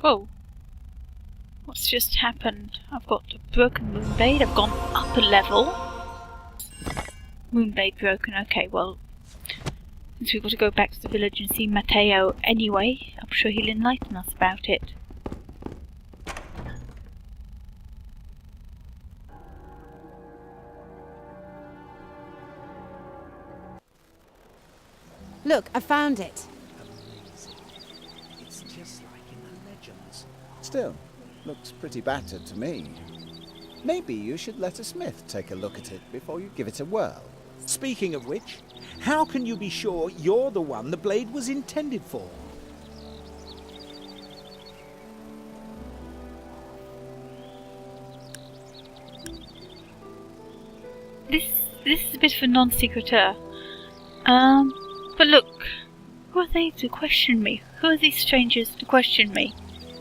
Whoa. What's just happened? I've got a broken moonblade. I've gone up a level. Moonblade broken. Okay, well, since we've got to go back to the village and see Matteo anyway, I'm sure he'll enlighten us about it. Look, I found it. Amazing. It's just like in the legends. Still, looks pretty battered to me. Maybe you should let a smith take a look at it before you give it a whirl. Speaking of which, how can you be sure you're the one the blade was intended for? This is a bit of a non-sequitur. But look, who are they to question me? Who are these strangers to question me?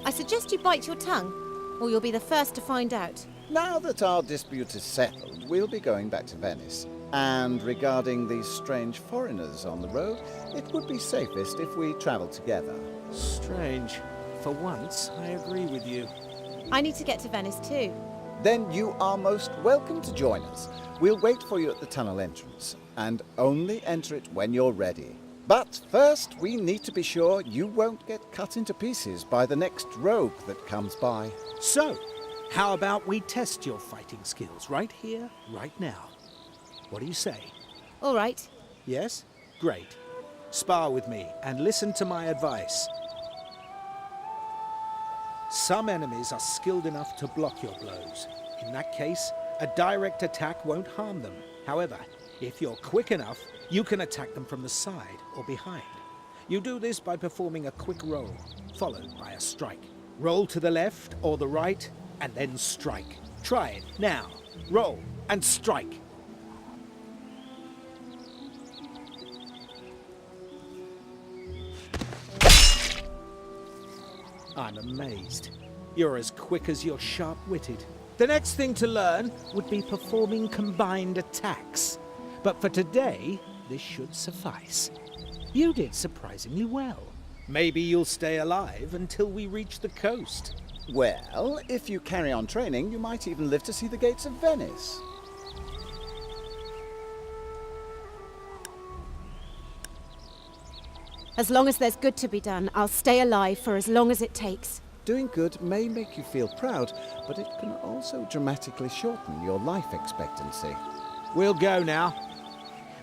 I suggest you bite your tongue, or you'll be the first to find out. Now that our dispute is settled, we'll be going back to Venice. And regarding these strange foreigners on the road, it would be safest if we travel together. Strange. For once, I agree with you. I need to get to Venice too. Then you are most welcome to join us. We'll wait for you at the tunnel entrance, and only enter it when you're ready. But first, we need to be sure you won't get cut into pieces by the next rogue that comes by. So, how about we test your fighting skills right here, right now? What do you say? All right. Yes? Great. Spar with me and listen to my advice. Some enemies are skilled enough to block your blows. In that case, a direct attack won't harm them. However, if you're quick enough, you can attack them from the side or behind. You do this by performing a quick roll, followed by a strike. Roll to the left or the right, and then strike. Try it now. Roll and strike. I'm amazed. You're as quick as you're sharp-witted. The next thing to learn would be performing combined attacks. But for today, this should suffice. You did surprisingly well. Maybe you'll stay alive until we reach the coast. Well, if you carry on training, you might even live to see the gates of Venice. As long as there's good to be done, I'll stay alive for as long as it takes. Doing good may make you feel proud, but it can also dramatically shorten your life expectancy. We'll go now.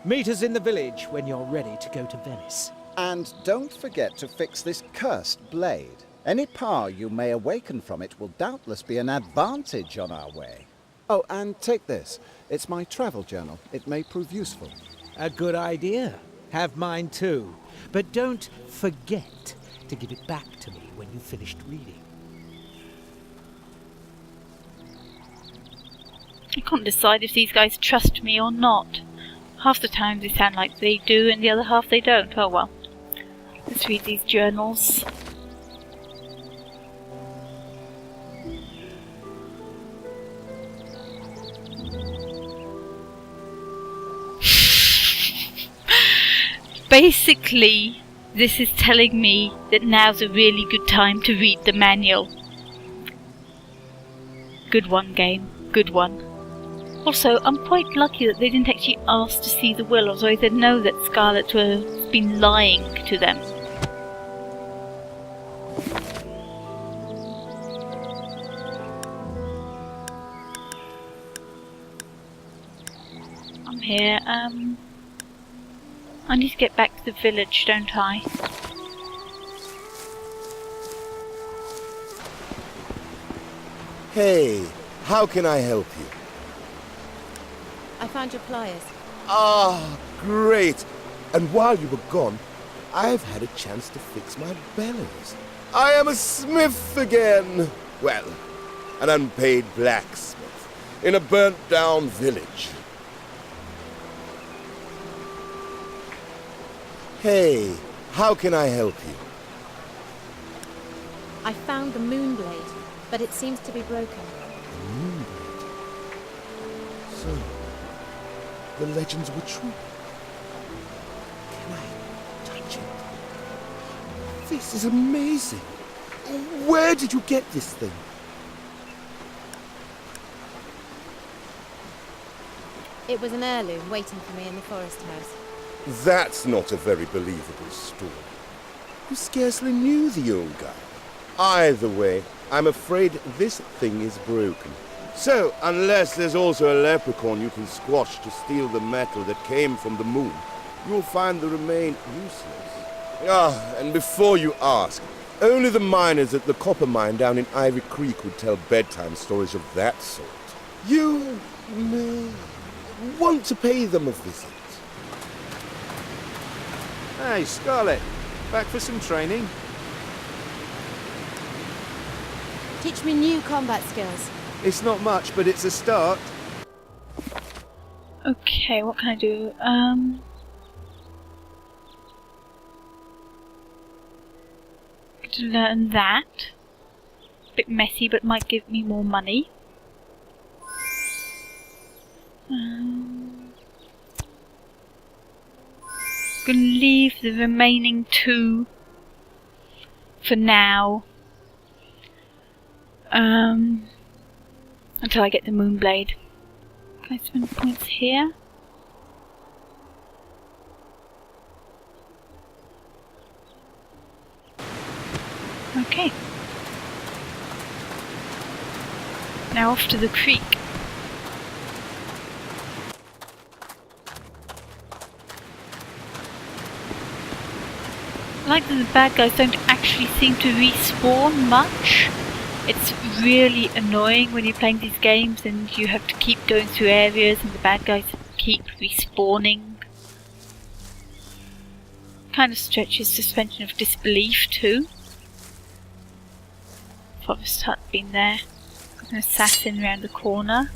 Meet us in the village when you're ready to go to Venice. And don't forget to fix this cursed blade. Any power you may awaken from it will doubtless be an advantage on our way. Oh, and take this. It's my travel journal. It may prove useful. A good idea. Have mine too. But don't forget to give it back to me when you've finished reading. I can't decide if these guys trust me or not. Half the time they sound like they do, and the other half they don't. Oh well. Let's read these journals. Basically, this is telling me that now's a really good time to read the manual. Good one, game. Good one. Also, I'm quite lucky that they didn't actually ask to see the will, although they'd know that Scarlett has been lying to them. I'm here, I need to get back to the village, don't I? Hey, how can I help you? I found your pliers. Ah, great. And while you were gone, I've had a chance to fix my bellows. I am a smith again. Well, an unpaid blacksmith in a burnt-down village. Hey, how can I help you? I found the moonblade, but it seems to be broken. Moonblade. So, the legends were true. Can I touch it? This is amazing. Where did you get this thing? It was an heirloom waiting for me in the forest house. That's not a very believable story. You scarcely knew the old guy. Either way, I'm afraid this thing is broken. So, unless there's also a leprechaun you can squash to steal the metal that came from the moon, you'll find the remain useless. Ah, and before you ask, only the miners at the copper mine down in Ivy Creek would tell bedtime stories of that sort. You may want to pay them a visit. Hey, Scarlett. Back for some training? Teach me new combat skills. It's not much, but it's a start. Okay, what can I do? To learn that. Bit messy, but might give me more money. Gonna leave the remaining 2 for now. Until I get the Moonblade. Can I spend points here? Okay. Now off to the creek. I like that the bad guys don't actually seem to respawn much. It's really annoying when you're playing these games and you have to keep going through areas and the bad guys keep respawning. Kind of stretches suspension of disbelief too. Forest hut been there. Got an assassin around the corner.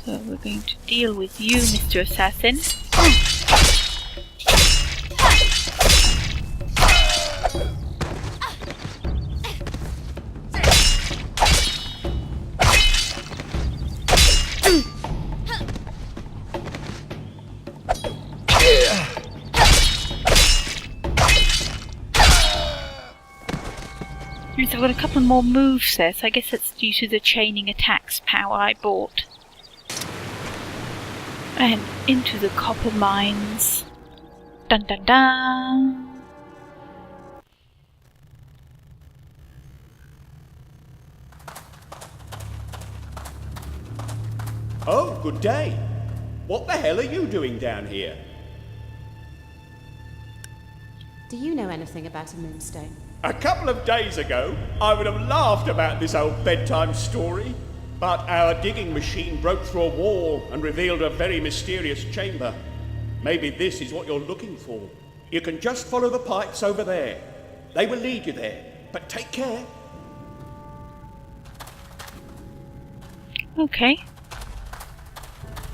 So we're going to deal with you, Mr. Assassin. I've got a couple more moves there, so I guess that's due to the chaining attacks power I bought. And into the copper mines. Dun dun dun! Oh, good day. What the hell are you doing down here? Do you know anything about a moonstone? A couple of days ago, I would have laughed about this old bedtime story, but our digging machine broke through a wall and revealed a very mysterious chamber. Maybe this is what you're looking for. You can just follow the pipes over there. They will lead you there, but take care. Okay.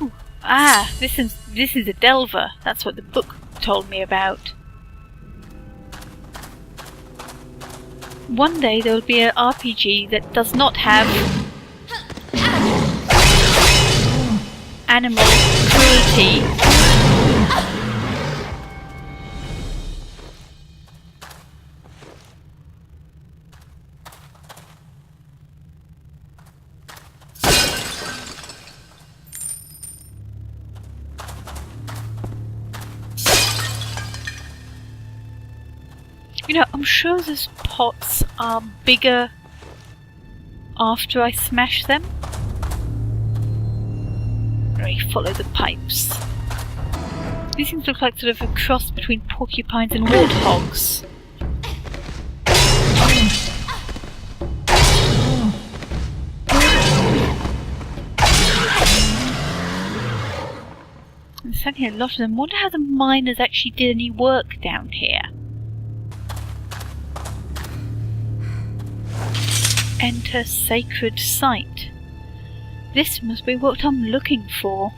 Ooh. Ah, this is a delver. That's what the book told me about. One day there will be an RPG that does not have animal cruelty. You know, I'm sure those pots are bigger after I smash them. Right, follow the pipes. These things look like sort of a cross between porcupines and warthogs. There's certainly a lot of them. I wonder how the miners actually did any work down here. Enter sacred site. This must be what I'm looking for.